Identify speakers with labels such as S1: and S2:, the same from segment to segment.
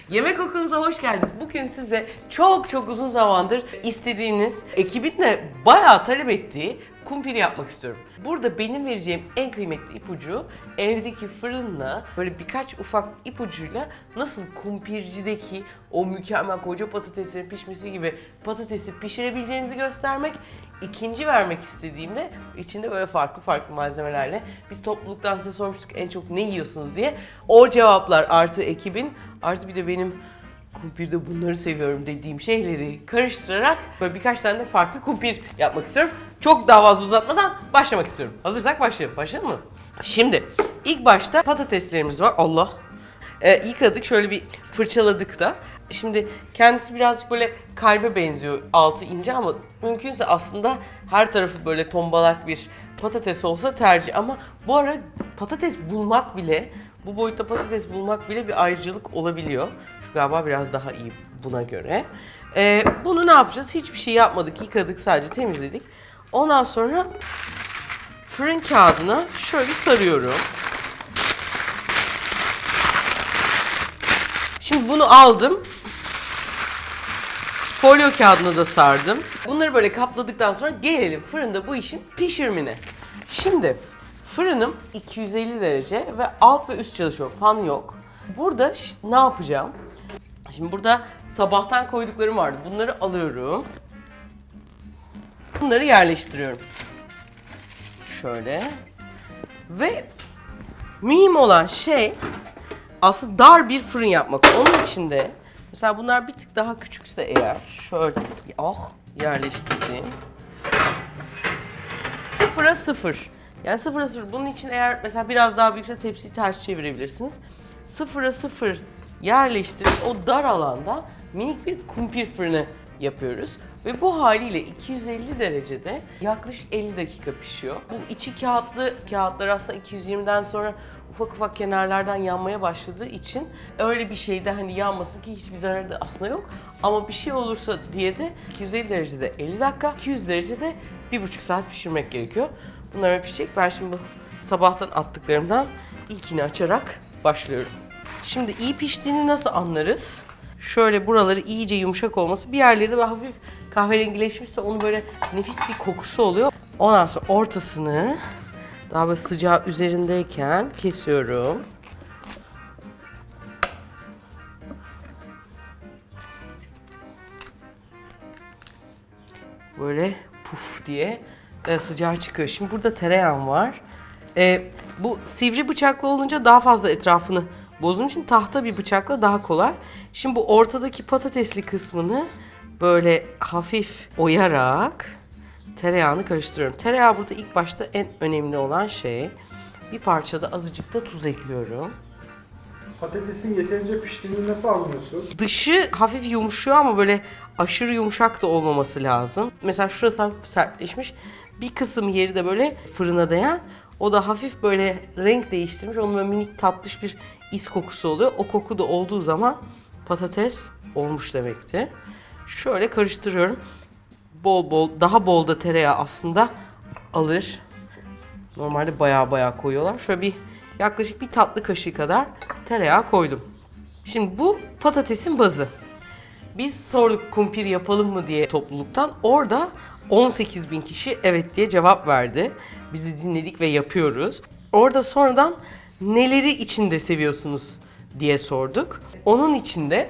S1: Yemek okulumuza hoş geldiniz. Bugün size çok uzun zamandır istediğiniz, ekibin de bayağı talep ettiği kumpir yapmak istiyorum. Burada benim vereceğim en kıymetli ipucu, evdeki fırınla böyle birkaç ufak ipucuyla nasıl kumpircideki o mükemmel koca patateslerin pişmesi gibi patatesi pişirebileceğinizi göstermek. İkinci vermek istediğimde içinde böyle farklı malzemelerle, biz topluluktan size sormuştuk en çok ne yiyorsunuz diye. O cevaplar artı ekibin artı bir de benim kumpirde bunları seviyorum dediğim şeyleri karıştırarak böyle birkaç tane de farklı kumpir yapmak istiyorum. Çok daha fazla uzatmadan başlamak istiyorum. Hazırsak başlayalım. Başlayalım mı? Şimdi ilk başta patateslerimiz var. Allah! Yıkadık, şöyle bir fırçaladık da. Şimdi kendisi birazcık böyle kalbe benziyor, altı ince ama mümkünse aslında her tarafı böyle tombalak bir patates olsa tercih. Ama bu ara patates bulmak bile, bu boyutta patates bulmak bile bir ayrıcalık olabiliyor. Şu galiba biraz daha iyi buna göre. Bunu ne yapacağız? Hiçbir şey yapmadık, yıkadık, sadece temizledik. Ondan sonra fırın kağıdına şöyle sarıyorum. Şimdi bunu aldım. Folyo kağıdına da sardım. Bunları böyle kapladıktan sonra gelelim fırında bu işin pişirmine. Şimdi fırınım 250 derece ve alt ve üst çalışıyor. Fan yok. Burada ne yapacağım? Şimdi burada sabahtan koyduklarım vardı. Bunları alıyorum. Bunları yerleştiriyorum. Şöyle. Ve mühim olan şey aslında dar bir fırın yapmak. Onun için de mesela bunlar bir tık daha küçükse eğer şöyle yerleştirdim. 0'a 0. Yani 0'a 0. Bunun için eğer mesela biraz daha büyükse tepsiyi ters çevirebilirsiniz. 0'a 0 yerleştirip o dar alanda minik bir kumpir fırını yapıyoruz. Ve bu haliyle 250 derecede yaklaşık 50 dakika pişiyor. Bu içi kağıtlı kağıtlar aslında 220'den sonra ufak kenarlardan yanmaya başladığı için öyle bir şeyde hani yanmasın ki hiçbir zararı da aslında yok. Ama bir şey olursa diye de 250 derecede 50 dakika, 200 derecede 1,5 saat pişirmek gerekiyor. Bunlar pişecek. Ben şimdi bu sabahtan attıklarımdan ilkini açarak başlıyorum. Şimdi iyi piştiğini nasıl anlarız? Şöyle buraları iyice yumuşak olması, bir yerleri de hafif kahverengileşmişse onun böyle nefis bir kokusu oluyor. Ondan sonra ortasını daha böyle sıcağı üzerindeyken kesiyorum. Böyle puf diye sıcağı çıkıyor. Şimdi burada tereyağım var. Bu sivri bıçakla olunca daha fazla etrafını bozduğum için tahta bir bıçakla daha kolay. Şimdi bu ortadaki patatesli kısmını böyle hafif oyarak tereyağını karıştırıyorum. Tereyağı burada ilk başta en önemli olan şey. Bir parça da azıcık da tuz ekliyorum.
S2: Patatesin yeterince piştiğini nasıl anlıyorsun?
S1: Dışı hafif yumuşuyor ama böyle aşırı yumuşak da olmaması lazım. Mesela şurası hafif sertleşmiş. Bir kısım yeri de böyle fırına değen. O da hafif böyle renk değiştirmiş. Onun böyle minik tatlış bir is kokusu oluyor. O koku da olduğu zaman patates olmuş demektir. Şöyle karıştırıyorum. Daha bol da tereyağı aslında alır. Normalde bayağı koyuyorlar. Şöyle bir yaklaşık bir tatlı kaşığı kadar tereyağı koydum. Şimdi bu patatesin bazı. Biz sorduk kumpir yapalım mı diye topluluktan. Orada 18.000 kişi evet diye cevap verdi. Bizi dinledik ve yapıyoruz. Orada sonradan neleri içinde seviyorsunuz diye sorduk. Onun içinde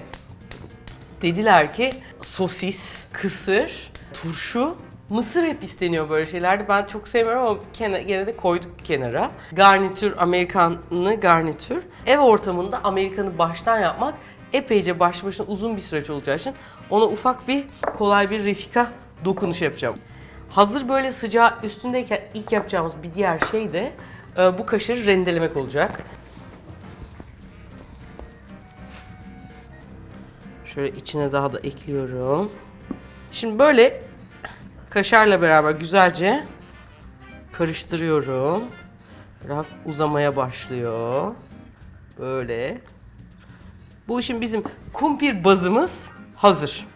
S1: dediler ki sosis, kısır, turşu, mısır hep isteniyor böyle şeylerde. Ben çok sevmiyorum ama gene de koyduk kenara. Garnitür, Amerikanlı garnitür. Ev ortamında Amerikanı baştan yapmak epeyce başına uzun bir süreç olacağı için ona ufak bir kolay bir refika dokunuş yapacağım. Hazır böyle sıcağı üstündeyken ilk yapacağımız bir diğer şey de bu kaşarı rendelemek olacak. Şöyle içine daha da ekliyorum. Şimdi böyle kaşarla beraber güzelce karıştırıyorum. Hafif uzamaya başlıyor. Böyle. Bu işin bizim kumpir bazımız hazır.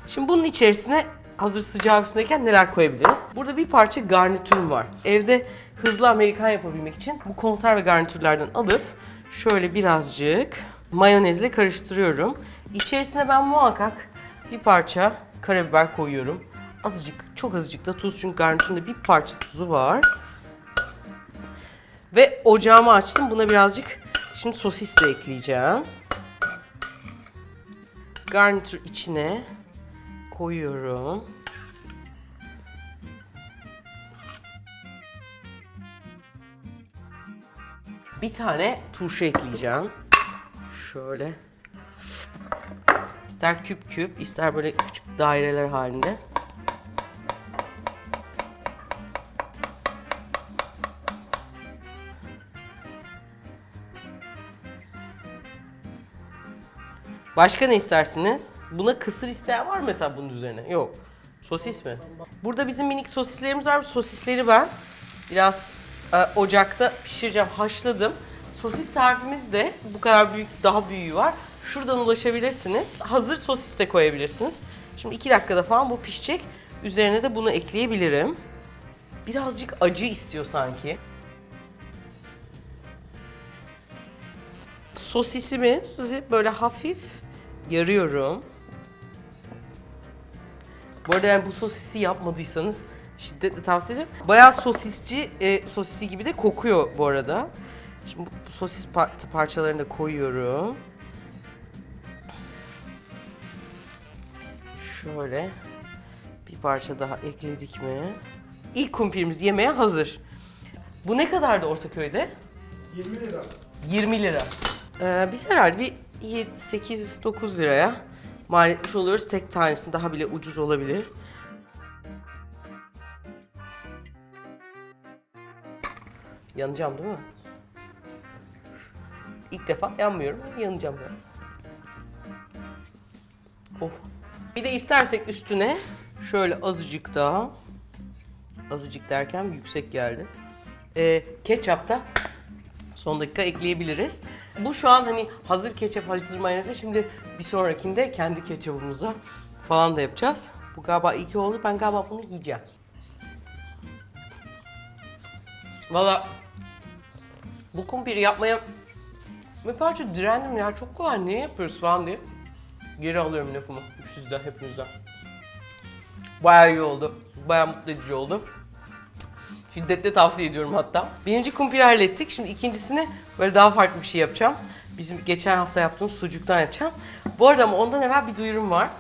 S1: Şimdi bunun içerisine hazır sıcağı üstündeyken neler koyabiliriz? Burada bir parça garnitürüm var. Evde hızlı Amerikan yapabilmek için bu konserve garnitürlerden alıp şöyle birazcık mayonezle karıştırıyorum. İçerisine ben muhakkak bir parça karabiber koyuyorum. Azıcık, çok azıcık da tuz, çünkü garnitüründe bir parça tuzu var. Ve ocağımı açtım. Buna birazcık şimdi sosis de ekleyeceğim. Garnitür içine koyuyorum. Bir tane turşu ekleyeceğim. Şöyle. İster küp küp, ister böyle küçük daireler halinde. Başka ne istersiniz? Buna kısır isteyen var mı mesela bunun üzerine? Yok. Sosis mi? Burada bizim minik sosislerimiz var. Sosisleri ben biraz ocakta pişireceğim, haşladım. Sosis tarifimiz de bu kadar büyük, daha büyüğü var. Şuradan ulaşabilirsiniz. Hazır sosis de koyabilirsiniz. Şimdi 2 dakikada falan bu pişecek. Üzerine de bunu ekleyebilirim. Birazcık acı istiyor sanki. Sosisimi size böyle hafif yarıyorum. Bu arada yani bu sosisi yapmadıysanız şiddetle tavsiye ederim. Bayağı sosisçi sosisi gibi de kokuyor bu arada. Şimdi bu sosis parçalarını da koyuyorum. Şöyle bir parça daha ekledik mi? İlk kumpirimiz yemeğe hazır. Bu ne kadardı Ortaköy'de?
S2: 20 lira.
S1: 20 lira. Biz herhalde bir 8-9 liraya mal etmiş oluyoruz. Tek tanesi daha bile ucuz olabilir. Yanacağım değil mi? İlk defa yanmıyorum ama yanacağım ben. Of. Bir de istersek üstüne şöyle azıcık daha, azıcık derken yüksek geldi. Ketçap da son dakika ekleyebiliriz. Bu şu an hani hazır ketçap, hazır mayonezi. Şimdi bir sonrakinde kendi ketçapımıza falan da yapacağız. Bu galiba iyi ki oldu. Ben galiba bunu yiyeceğim. Valla bu kumpiri yapmaya bir parça direndim ya. Çok kolay, niye yapıyoruz falan diye. Geri alıyorum lafımı. Sizden, hepinizden. Bayağı iyi oldu. Bayağı mutlu edici oldu. Şiddetle tavsiye ediyorum hatta. Birinci kumpiri hallettik. Şimdi ikincisini böyle daha farklı bir şey yapacağım. Bizim geçen hafta yaptığımız sucuktan yapacağım. Bu arada ama ondan evvel bir duyurum var.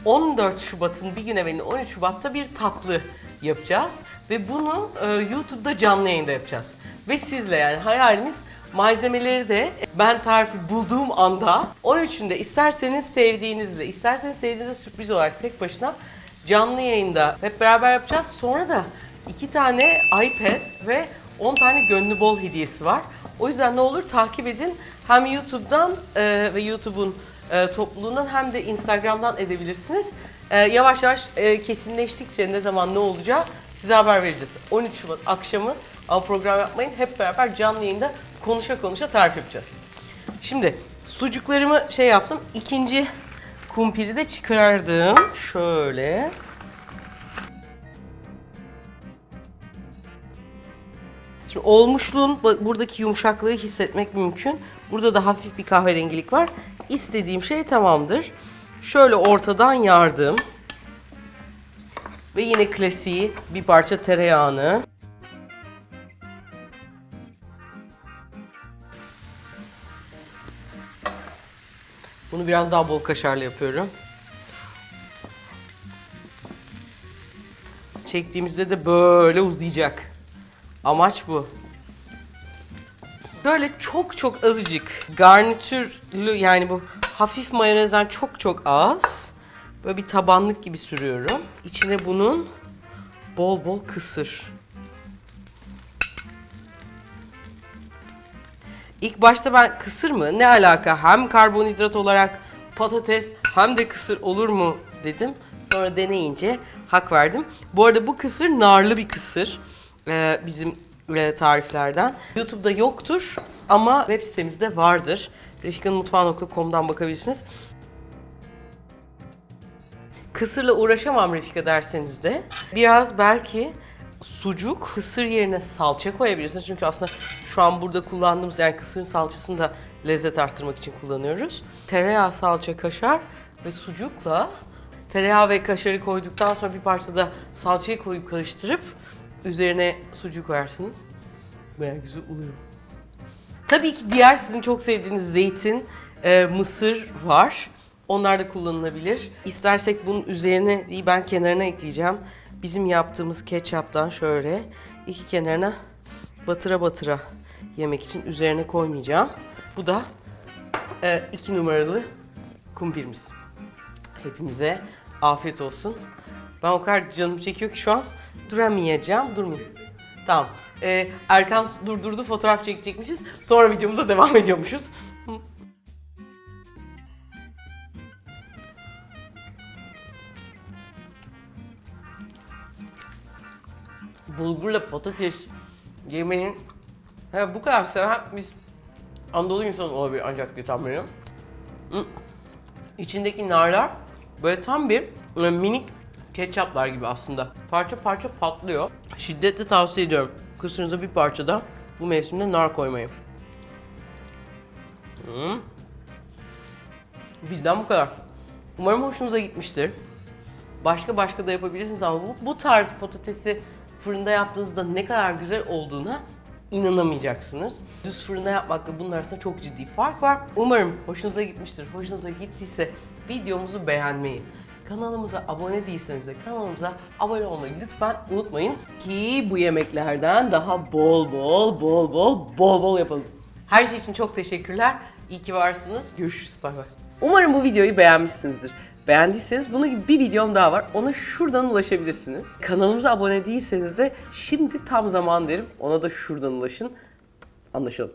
S1: 14 Şubat'ın bir gün evvelinde 13 Şubat'ta bir tatlı yapacağız. Ve bunu YouTube'da canlı yayında yapacağız. Ve sizle, yani hayalimiz malzemeleri de ben tarifi bulduğum anda 13'ünde isterseniz sevdiğinizle, isterseniz sevdiğinizle sürpriz olarak tek başına canlı yayında hep beraber yapacağız. Sonra da 2 tane iPad ve 10 tane gönlü bol hediyesi var. O yüzden ne olur takip edin. Hem YouTube'dan ve YouTube'un topluluğundan hem de Instagram'dan edebilirsiniz. Yavaş yavaş kesinleştikçe ne zaman ne olacağı size haber vereceğiz. 13 Şubat akşamı, ama program yapmayın, hep beraber canlı yayında konuşa konuşa tarif yapacağız. Şimdi sucuklarımı yaptım. İkinci kumpiri de çıkardım. Şöyle. Şimdi olmuşluğun buradaki yumuşaklığı hissetmek mümkün. Burada da hafif bir kahverengilik var. İstediğim şey tamamdır. Şöyle ortadan yardım. Ve yine klasiği bir parça tereyağını. Bunu biraz daha bol kaşarlı yapıyorum. Çektiğimizde de böyle uzayacak. Amaç bu. Böyle çok çok azıcık garnitürlü, yani bu hafif mayonezden çok çok az. Böyle bir tabanlık gibi sürüyorum. İçine bunun bol bol kısır. İlk başta ben kısır mı? Ne alaka? Hem karbonhidrat olarak patates hem de kısır olur mu dedim. Sonra deneyince hak verdim. Bu arada bu kısır narlı bir kısır. Bizim tariflerden. YouTube'da yoktur ama web sitemizde vardır. refikanmutfağı.com'dan bakabilirsiniz. Kısırla uğraşamam Refika derseniz de biraz belki sucuk, kısır yerine salça koyabilirsiniz. Çünkü aslında şu an burada kullandığımız yani kısırın salçasını da lezzet arttırmak için kullanıyoruz. Tereyağı, salça, kaşar ve sucukla tereyağı ve kaşarı koyduktan sonra bir parça da salçayı koyup karıştırıp üzerine sucuk koyarsınız. Bayağı güzel oluyor. Tabii ki diğer sizin çok sevdiğiniz zeytin, mısır var. Onlar da kullanılabilir. İstersek bunun üzerine değil ben kenarına ekleyeceğim. Bizim yaptığımız ketçaptan şöyle iki kenarına batıra batıra yemek için üzerine koymayacağım. Bu da 2 numaralı kumpirimiz. Hepimize afiyet olsun. Ben o kadar canım çekiyor ki şu an duramayacağım. Durmayayım. Tamam. Erkan durdurdu, fotoğraf çekecekmişiz. Sonra videomuza devam ediyormuşuz. Bulgurla patates yemeğin bu kadar seven biz Anadolu insanı olabilir ancak diye tahmin ediyorum. İçindeki narlar böyle tam bir minik ketçaplar gibi aslında. Parça parça patlıyor. Şiddetle tavsiye ediyorum. Kısırınıza bir parça da bu mevsimde nar koymayı. Bizden bu kadar. Umarım hoşunuza gitmiştir. Başka da yapabilirsiniz ama bu tarz patatesi fırında yaptığınızda ne kadar güzel olduğuna inanamayacaksınız. Düz fırında yapmakla bunun arasında çok ciddi fark var. Umarım hoşunuza gitmiştir. Hoşunuza gittiyse videomuzu beğenmeyi, kanalımıza abone değilseniz de kanalımıza abone olmayı lütfen unutmayın ki bu yemeklerden daha bol yapalım. Her şey için çok teşekkürler. İyi ki varsınız. Görüşürüz. Bay bay. Umarım bu videoyu beğenmişsinizdir. Beğendiyseniz bunun gibi bir videom daha var. Ona şuradan ulaşabilirsiniz. Kanalımıza abone değilseniz de şimdi tam zaman derim. Ona da şuradan ulaşın. Anlaşalım.